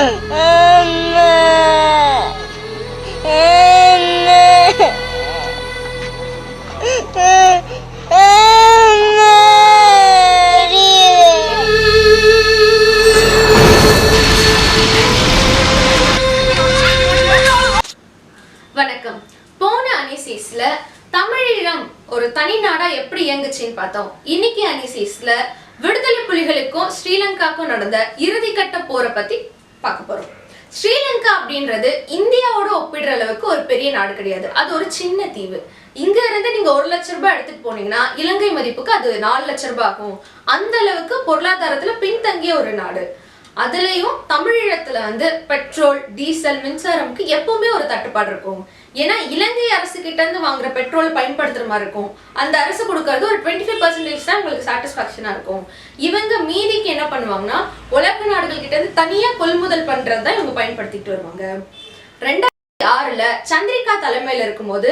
வணக்கம். போன அனிசீஸ்ல தமிழீழம் ஒரு தனி நாடா எப்படி இயங்குச்சுன்னு பார்த்தோம். இன்னைக்கு அனிசீஸ்ல விடுதலை புலிகளுக்கும் ஸ்ரீலங்காக்கும் நடந்த இறுதிக்கட்ட போரை பத்தி பார்க்க போறோம். ஸ்ரீலங்கா அப்படின்றது இந்தியாவோட ஒப்பிடுற அளவுக்கு ஒரு பெரிய நாடு கிடையாது. அது ஒரு சின்ன தீவு. இங்க இருந்து நீங்க 1 லட்சம் ரூபாய் எடுத்துட்டு போனீங்கன்னா இலங்கை மதிப்புக்கு அது 4 லட்சம் ரூபாய் ஆகும். அந்த அளவுக்கு பொருளாதாரத்துல பின்தங்கிய ஒரு நாடு. அதுலயும் தமிழீழத்துல பெட்ரோல், டீசல், மின்சாரம்க்கு எப்பவுமே ஒரு தட்டுப்பாடு இருக்கும். ஏன்னா இலங்கை அரசு கிட்ட இருந்து வாங்குற பெட்ரோல் பயன்படுத்துற மாதிரி இருக்கும். அந்த அரசு கொடுக்கறது ஒரு 25% தான் உங்களுக்கு சாட்டிஸ்பாக்சனா இருக்கும். இவங்க மீதிக்கு என்ன பண்ணுவாங்கன்னா உலக நாடுகள் கிட்ட இருந்து தனியா கொள்முதல் பண்றதுதான் இவங்க பயன்படுத்திட்டு வருவாங்க. 2006ல சந்திரிகா தலைமையில இருக்கும்போது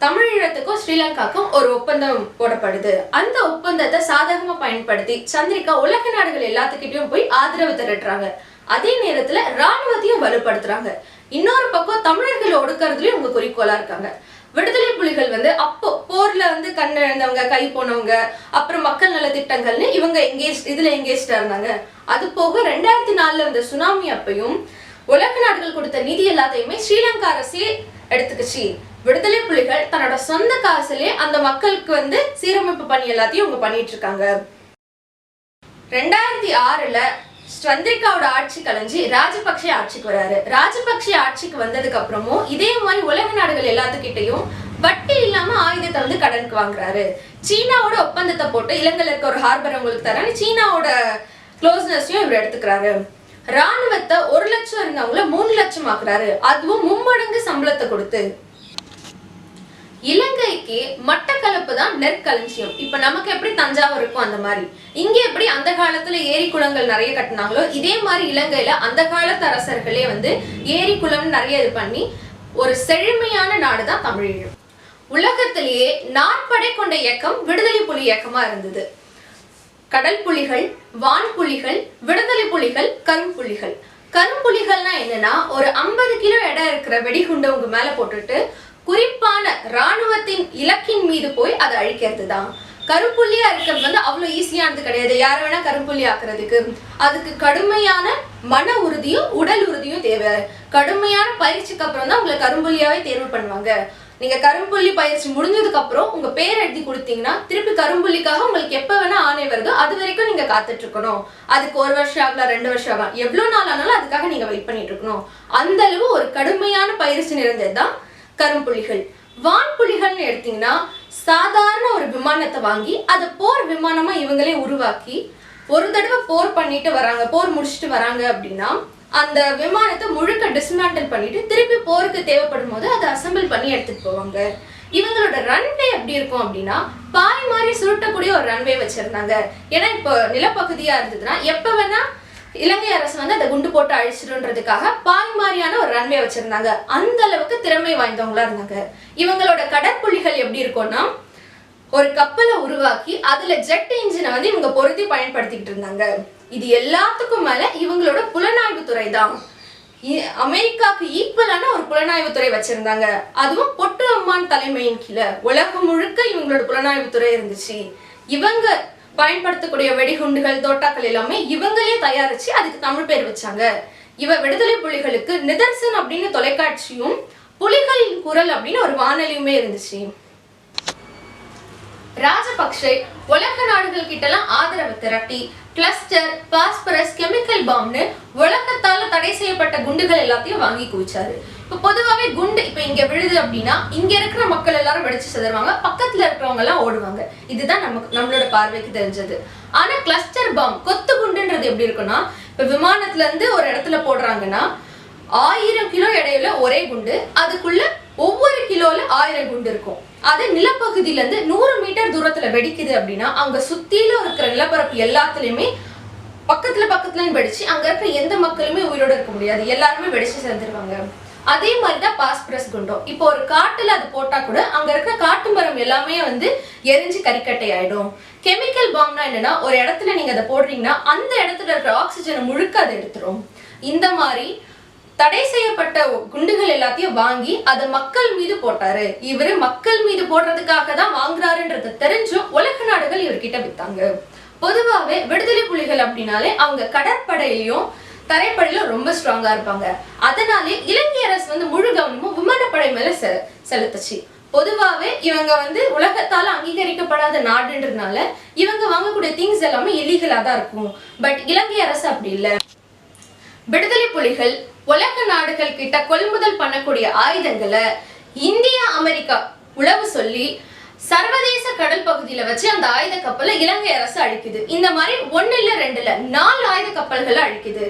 தமிழீழத்துக்கும் ஸ்ரீலங்காக்கும் ஒரு ஒப்பந்தம் போடப்படுது. அந்த ஒப்பந்தத்தை சாதகமா பயன்படுத்தி சந்திரிகா உலக நாடுகள் எல்லாத்துக்கிட்டையும் போய் ஆதரவு திரட்டுறாங்க. அதே நேரத்துல ராணுவத்தையும் வலுப்படுத்துறாங்க. இன்னொரு பக்கம் தமிழர்களை ஒடுக்கிறதுலயும் உங்க குறிக்கோளா இருக்காங்க. விடுதலை புலிகள் அப்போ போர்ல கண்ணிழந்தவங்க, கை போனவங்க, அப்புறம் மக்கள் நல திட்டங்கள்னு இவங்க இதுல எங்கேஜ்டா இருந்தாங்க. அது போக 2004ல வந்த சுனாமி அப்பையும் உலக நாடுகள் கொடுத்த நிதி எல்லாத்தையுமே ஸ்ரீலங்கா அரசே எடுத்துக்கிச்சு. விடுதலை புலிகள் தன்னோட சொந்த காசுலே அந்த மக்களுக்கு சீரமைப்பு பணி எல்லாத்தையும் இவங்க பண்ணிட்டு இருக்காங்க. 2006ல சந்திரிகாவோட ஆட்சி கலைஞ்சி ராஜபக்ஷ ஆட்சிக்கு வராரு. ராஜபக்ஷ ஆட்சிக்கு வந்ததுக்கு அப்புறமும் இதே மாதிரி உலக நாடுகள் எல்லாத்துக்கிட்டையும் வட்டி இல்லாம ஆயுதத்தை கடனுக்கு வாங்குறாரு. சீனாவோட ஒப்பந்தத்தை போட்டு இலங்கையில இருக்க ஒரு ஹார்பர் உங்களுக்கு தரேன்னு சீனாவோட க்ளோஸ்னஸையும் இவர் எடுத்துக்கிறாரு. ராணுவத்தை 1 லட்சம் இருந்தவங்கள 3 லட்சம் ஆக்குறாரு. அதுவும் 3 மடங்கு சம்பளத்தை கொடுத்து. இலங்கைக்கு மட்டக்களப்பு தான் நெற்களஞ்சியம். இப்ப நமக்கு எப்படி தஞ்சாவூர் இருக்கும் அந்த மாதிரி இங்க எப்படி அந்த காலத்துல ஏரி குளங்கள் நிறைய கட்டினாங்களோ இதே மாதிரி இலங்கையில அந்த காலத்து அரசர்களே ஏரி குளம் நிறைய இது பண்ணி ஒரு செழுமையான நாடுதான் தமிழீழம். உலகத்திலேயே நாற்படை கொண்ட இயக்கம் விடுதலை புலி இயக்கமா இருந்தது. கடல் புலிகள், வான் புலிகள், விடுதலை புலிகள், கரும்புலிகள். கரும்புலிகள்னா என்னன்னா ஒரு 50 கிலோ எடை இருக்கிற வெடிகுண்டை உங்க மேல போட்டுட்டு குறிப்பான ராணுவத்தின் இலக்கின் மீது போய் அதை அழிக்கிறது தான். கரும்புள்ளியா இருக்கிறது அவ்வளவு ஈஸியானது கிடையாது. யார வேணா கரும்புள்ளி ஆக்குறதுக்கு அதுக்கு கடுமையான மன உறுதியும் உடல் உறுதியும் தேவை. கடுமையான பயிற்சிக்கு அப்புறம் தான் உங்களை கரும்புள்ளியாவே தேர்வு பண்ணுவாங்க. நீங்க கரும்புள்ளி பயிற்சி முடிஞ்சதுக்கு அப்புறம் உங்க பேர் எழுதி கொடுத்தீங்கன்னா திருப்பி கரும்புள்ளிக்காக உங்களுக்கு எப்ப வேணா ஆணை வருதோ அது வரைக்கும் நீங்க காத்துட்டு இருக்கணும். அதுக்கு 1 வருஷம் ஆகலாம், 2 வருஷம் ஆகலாம், எவ்வளவு நாள் ஆனாலும் அதுக்காக நீங்க வெயிட் பண்ணிட்டு இருக்கணும். அந்த அளவு ஒரு கடுமையான பயிற்சி நிறைந்ததுதான் கரும்புலிகள். வான்புலிகள்னு எடுத்தீங்கன்னா சாதாரண ஒரு விமானத்தை வாங்கி அதை போர் விமானமா இவங்களே உருவாக்கி ஒரு தடவை போர் பண்ணிட்டு வராங்க, போர் முடிச்சுட்டு வராங்க அப்படின்னா அந்த விமானத்தை முழுக்க டிஸ்மேண்டில் பண்ணிட்டு திருப்பி போருக்கு தேவைப்படும் போது அதை அசம்பிள் பண்ணி எடுத்துட்டு போவாங்க. இவங்களோட ரன்வே எப்படி இருக்கும் அப்படின்னா பாய் மாதிரி சுருட்டக்கூடிய ஒரு ரன்வே வச்சிருந்தாங்க. ஏன்னா இப்போ நிலப்பகுதியா இருந்ததுன்னா எப்ப வேணா இலங்கை அரசு அதை குண்டு போட்டு அழிச்சிடுன்றதுக்காக பாய் மாதிரியான ஒரு ரன்வே வச்சிருந்தாங்க. அந்த அளவுக்கு திறமை வாய்ந்தவங்களா இருந்தாங்க. இவங்களோட கடற்புலிகள் எப்படி இருக்கும்னா ஒரு கப்பலை உருவாக்கி அதுல ஜெட் இன்ஜினை இவங்க பொருத்தி பயன்படுத்திக்கிட்டு இருந்தாங்க. இது எல்லாத்துக்கும் மேல இவங்களோட புலனாய்வு துறை தான். அமெரிக்காவுக்கு ஈக்குவலான ஒரு புலனாய்வு துறை வச்சிருந்தாங்க. அதுவும் பொட்டு அம்மான் தலைமையின் கீழே உலகம் முழுக்க இவங்களோட புலனாய்வு துறை இருந்துச்சு. இவங்க பயன்படுத்தக்கூடிய வெடிகுண்டுகள், தோட்டாக்கள் எல்லாமே இவங்களே தயாரிச்சு அதுக்கு தமிழ் பேர் வச்சாங்க. இவ விடுதலை புலிகளுக்கு நிதர்சன் அப்படின்னு தொலைக்காட்சியும் புலிகளின் குரல் அப்படின்னு ஒரு வானொலியுமே இருந்துச்சு. ராஜபக்ஷ உலக நாடுகள் கிட்ட எல்லாம் ஆதரவு திரட்டி கிளஸ்டர், பாஸ்பரஸ், கெமிக்கல் பாம்னு உலகத்தால தடை செய்யப்பட்ட குண்டுகள் எல்லாத்தையும் வாங்கி குவிச்சாரு. இப்ப பொதுவாவே குண்டு இப்ப இங்க விழுது அப்படின்னா இங்க இருக்கிற மக்கள் எல்லாரும் வெடிச்சு சிதறுவாங்க, பக்கத்துல இருக்கிறவங்க எல்லாம் ஓடுவாங்க. இதுதான் நம்மளோட பார்வைக்கு தெரிஞ்சது. ஆனா கிளஸ்டர் பாம், கொத்து குண்டுன்றது எப்படி இருக்குன்னா இப்ப விமானத்துல இருந்து ஒரு இடத்துல போடுறாங்கன்னா 1000 கிலோ எடையில ஒரே குண்டு, அதுக்குள்ள ஒவ்வொரு கிலோல 1000 குண்டு இருக்கும். அது நிலப்பகுதியில இருந்து 100 மீட்டர் தூரத்துல வெடிக்குது அப்படின்னா அங்க சுத்தில இருக்கிற நிலப்பரப்பு எல்லாத்துலயுமே பக்கத்துல வெடிச்சு அங்க இருக்கிற எந்த மக்களுமே உயிரோட இருக்க முடியாது, எல்லாருமே வெடிச்சு சேர்ந்துருவாங்க. அதே மாதிரிதான் பாஸ்பரஸ் குண்டும். இப்போ ஒரு காட்டுல அது போட்டா கூட அங்க இருக்கிற காட்டு மரம் எல்லாமே எரிஞ்சு கறிக்கட்டை ஆயிடும். கெமிக்கல் பாம்னா என்னன்னா ஒரு இடத்துல நீங்க அதை போடுறீங்கன்னா அந்த இடத்துல இருக்கிற ஆக்சிஜனை முழுக்க அதை எடுத்துரும். இந்த மாதிரி தடை செய்யப்பட்ட குண்டுகள் எல்லாத்தையும் வாங்கி அதை மக்கள் மீது போட்டாரு. இவரு மக்கள் மீது போடுறதுக்காக தான் வாங்குறாருன்றது தெரிஞ்சும் உலக நாடுகள் இவர்கிட்ட வித்தாங்க. பொதுவாவே விடுதலை புலிகள் அப்படின்னாலே அவங்க கடற்படையிலையும் தரைப்படையிலும் ரொம்ப ஸ்ட்ராங்கா இருப்பாங்க. அதனாலே இலங்கை அரசு வந்து முழு கவனமும் விமானப்படை மேல செலுத்துச்சு. பொதுவாவே இவங்க வந்து உலகத்தால அங்கீகரிக்கப்படாத நாடுன்றதுனால இவங்க வாங்கக்கூடிய திங்ஸ் எல்லாமே இல்லீகலா தான் இருக்கும். பட் இலங்கை அரசு அப்படி இல்லை. விடுதலை புலிகள் உலக நாடுகள் கிட்ட கொள்முதல் பண்ணக்கூடிய ஆயுதங்களை இந்தியா அமெரிக்கா உளவு சொல்லி சர்வதேச கடல் பகுதியில வச்சு அந்த ஆயுத கப்பலை இலங்கை அரசு அழிக்குது. இந்த மாதிரி 1 இல்ல 2 இல்ல 4 ஆயுத கப்பல்களை அழிக்குது.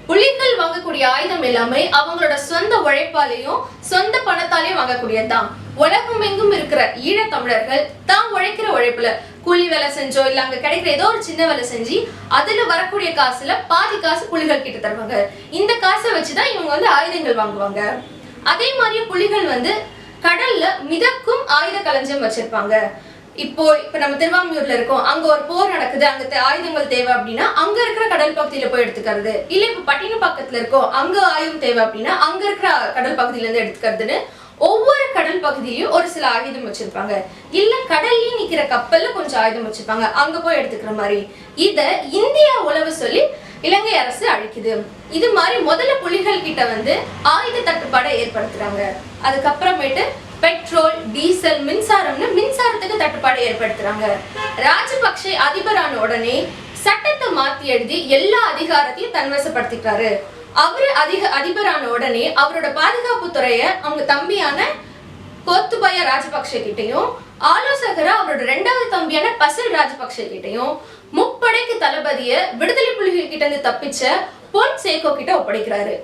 புலிகள் வாங்கக்கூடிய ஆயுதம் எல்லாமே அவங்களோட சொந்த உழைப்பாலையும் சொந்த பணத்தாலையும் வாங்கக்கூடியதுதான். உலகம் எங்கும் இருக்கிற ஈழத் தமிழர்கள் தான் உழைக்கிற உழைப்புல கூலி வேலை செஞ்சோ இல்ல அங்க கிடைக்கிற ஏதோ ஒரு சின்ன வேலை செஞ்சு அதுல வரக்கூடிய காசுல பாதி காசு புலிகள் கிட்ட தருவாங்க. இந்த காசை வச்சுதான் இவங்க வந்து ஆயுதங்கள் வாங்குவாங்க. அதே மாதிரி புலிகள் வந்து கடல்ல மிதக்கும் ஆயுத களஞ்சியம் வச்சிருப்பாங்க. இப்போ நம்ம திருவாமியூர்ல இருக்கோம், அங்க ஒரு போர் நடக்குது, அங்க ஆயுதங்கள் தேவை அப்படின்னா அங்க இருக்கிற கடல் பகுதியில போய் எடுத்துக்கிறது. இல்ல இப்ப பட்டினப்பாக்கத்துல இருக்கோம், அங்க ஆயுதம் தேவை அப்படின்னா அங்க இருக்கிற கடல் பகுதியில இருந்து எடுத்துக்கிறதுன்னு ஒவ்வொரு கடல் பகுதியிலயும் ஒரு சில ஆயுதம் வச்சிருப்பாங்க. இல்ல கடல்லயும் நிக்கிற கப்பல்ல கொஞ்சம் ஆயுதம் வச்சிருப்பாங்க, அங்க போய் எடுத்துக்கிற மாதிரி. இத இந்தியா உளவு சொல்லி இலங்கை அரசு அழிக்குது. இது மாதிரி முதல்ல புலிகள் கிட்ட வந்து ஆயுத தட்டுப்பாடை ஏற்படுத்துறாங்க. அதுக்கப்புறமேட்டு பெட்ரோல், டீசல், மின்சாரத்துக்கு தட்டுப்பாடு ஏற்படுத்துறாங்க. ராஜபக்சே அதிபரான உடனே சட்டத்தை மாத்தி எழுதி எல்லா அதிகாரத்தையும் தன்வசப்படுத்திக்கிறாரு. அவரு அதிபரான உடனே அவரோட பாதுகாப்பு துறைய அவங்க தம்பியான கோத்துபய ராஜபக்சே கிட்டையும் ஆலோசகரா அவரோட 2வது தம்பியான பசில் ராஜபக்சே கிட்டையும் முப்படைக்கு தளபதிய விடுதலை புலிகள் கிட்ட இருந்து தப்பிச்ச பொன் சேகோ கிட்ட ஒப்படைக்கிறாரு.